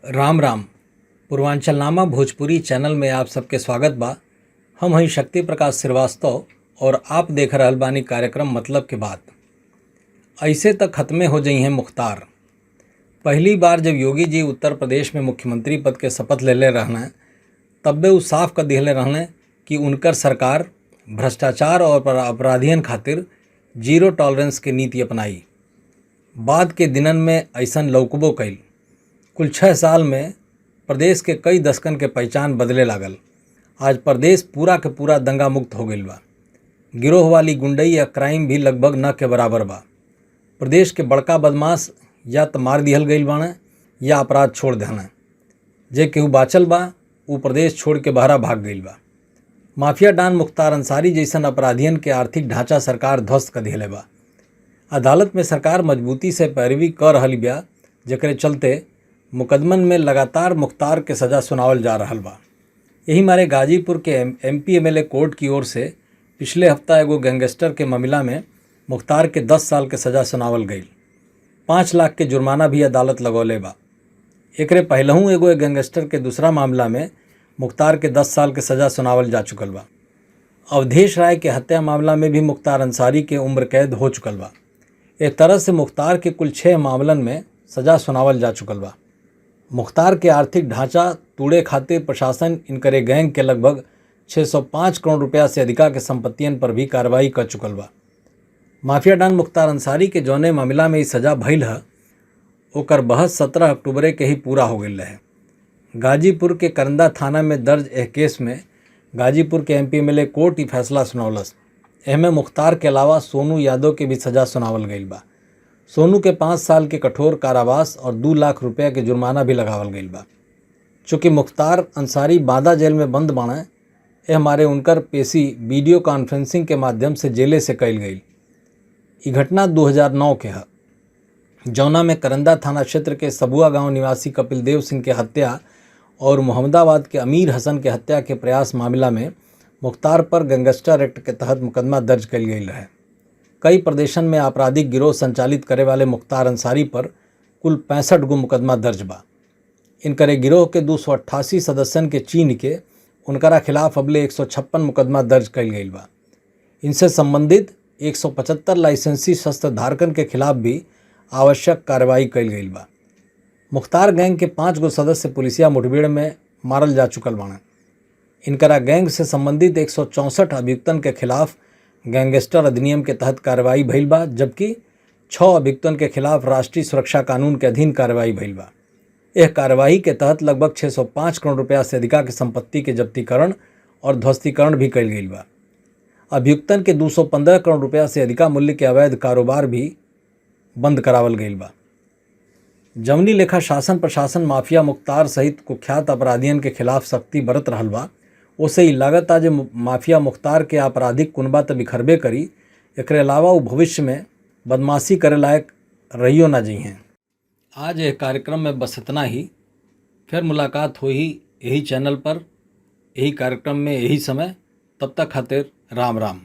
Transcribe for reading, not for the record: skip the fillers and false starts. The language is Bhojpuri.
राम राम। पूर्वांचलनामा भोजपुरी चैनल में आप सबके स्वागत बा। हम हई शक्ति प्रकाश श्रीवास्तव और आप देख रहल बानी कार्यक्रम मतलब के बात। ऐसे तक खत्मे हो जई हैं मुख्तार। पहली बार जब योगी जी उत्तर प्रदेश में मुख्यमंत्री पद के शपथ लेले रहने तब्बे उ साफ कर दिहले रहने कि उनकर सरकार भ्रष्टाचार और अपराधियन खातिर जीरो टॉलरेंस के नीति अपनाई। बाद के दिनन में ऐसन लौकबो कैल। कुल 6 साल में प्रदेश के कई दशकन के पहचान बदले लागल। आज प्रदेश पूरा के पूरा दंगा मुक्त हो गईल बा। गिरोह वाली गुंडई या क्राइम भी लगभग न के बराबर बा। प्रदेश के बड़का बदमाश या तो मार दिहल गईल बाने या अपराध छोड़ देना। जे केहू बाचल बा उ प्रदेश छोड़ के बहरा भाग गईल बा। माफिया डॉन मुख्तार अंसारी जैसन अपराधियन के आर्थिक ढांचा सरकार ध्वस्त कर दिहले बा। अदालत में सरकार मजबूती से पैरवी कर रहल बिया, जेकरे चलते मुकदमन में लगातार मुख्तार के सज़ा सुनावल जा रहल बा। यही मारे गाजीपुर के एमपी एमएलए कोर्ट की ओर से पिछले हफ्ता एगो गैंगस्टर के मामला में मुख्तार के 10 साल के सज़ा सुनावल गई। 5 लाख के जुर्माना भी अदालत लगौले बा। एकरे पहलहू एगो गैंगस्टर के दूसरा मामला में मुख्तार के 10 साल के सज़ा सुनावल जा चुकल बा। अवधेश राय के हत्या मामला में भी मुख्तार अंसारी के उम्र कैद हो चुकल बा। एक तरह से मुख्तार के कुल 6 मामलन में सज़ा सुनावल जा चुकल बा। मुख्तार के आर्थिक ढांचा तूड़े खातिर प्रशासन इनकरे गैंग के लगभग 605 करोड़ रुपया से अधिका के संपत्तियन पर भी कार्रवाई कर चुकल बा। माफिया डॉन मुख्तार अंसारी के जौने मामला में सज़ा भइल है ओकर बहस 17 अक्टूबर के ही पूरा हो गई रहे। गाजीपुर के करंदा थाना में दर्ज एह केस में गाजीपुर के एमपी एमएलए कोर्ट ही फैसला सुनौलस। एहमे मुख्तार के अलावा सोनू यादव के भी सज़ा सुनावल गई बा। सोनू के 5 साल के कठोर कारावास और 2 लाख रुपया के जुर्माना भी लगावल गई बा। चूँकि मुख्तार अंसारी बांदा जेल में बंद बाणे, यह हमारे उनकर पेशी वीडियो कॉन्फ्रेंसिंग के माध्यम से जेले से कईल गई। ये घटना 2009 के है, जौना में करंदा थाना क्षेत्र के सबुआ गांव निवासी कपिल देव सिंह के हत्या और मुहम्मदाबाद के अमीर हसन के हत्या के प्रयास मामला में मुख्तार पर गैंगस्टर एक्ट के तहत मुकदमा दर्ज कईल गई है। कई प्रदेशन में आपराधिक गिरोह संचालित करे वाले मुख्तार अंसारी पर कुल 65 गो मुकदमा दर्ज बा। इनकरे गिरोह के 288 सदस्यन के चीन के उनकरा खिलाफ अबले 156 मुकदमा दर्ज कईल गई बा। इनसे संबंधित 175 लाइसेंसी शस्त्र धारकन के खिलाफ भी आवश्यक कार्रवाई कईल गई बा। मुख्तार गैंग के 5 गो सदस्य पुलिसिया मुठभेड़ में मारल जा चुकल बाने। इनकरा गैंग से संबंधित 164 अभियुक्तन के खिलाफ गैंगस्टर अधिनियम के तहत कार्रवाई भइल बा, जबकि 6 अभियुक्तन के खिलाफ राष्ट्रीय सुरक्षा कानून के अधीन कार्रवाई भइल बा। यह कार्रवाई के तहत लगभग 605 करोड़ रुपया से अधिका के संपत्ति के जब्तीकरण और ध्वस्तीकरण भी कईल गई बा। अभियुक्तन के 215 करोड़ रुपया से अधिका मूल्य के अवैध कारोबार भी बंद करावल गई बा। जवनी लेखा शासन प्रशासन माफिया मुख्तार सहित कुख्यात अपराधियन के खिलाफ सख्ती बरत रहल बा, ओसे ही लागत आज माफिया मुख्तार के आपराधिक कुनबा तो बिखरबे करी। एकरे अलावा वो भविष्य में बदमाशी करे लायक रहियो ना जी हैं। आज यह कार्यक्रम में बस इतना ही। फिर मुलाकात हुई यही चैनल पर, यही कार्यक्रम में, यही समय। तब तक खातिर राम राम।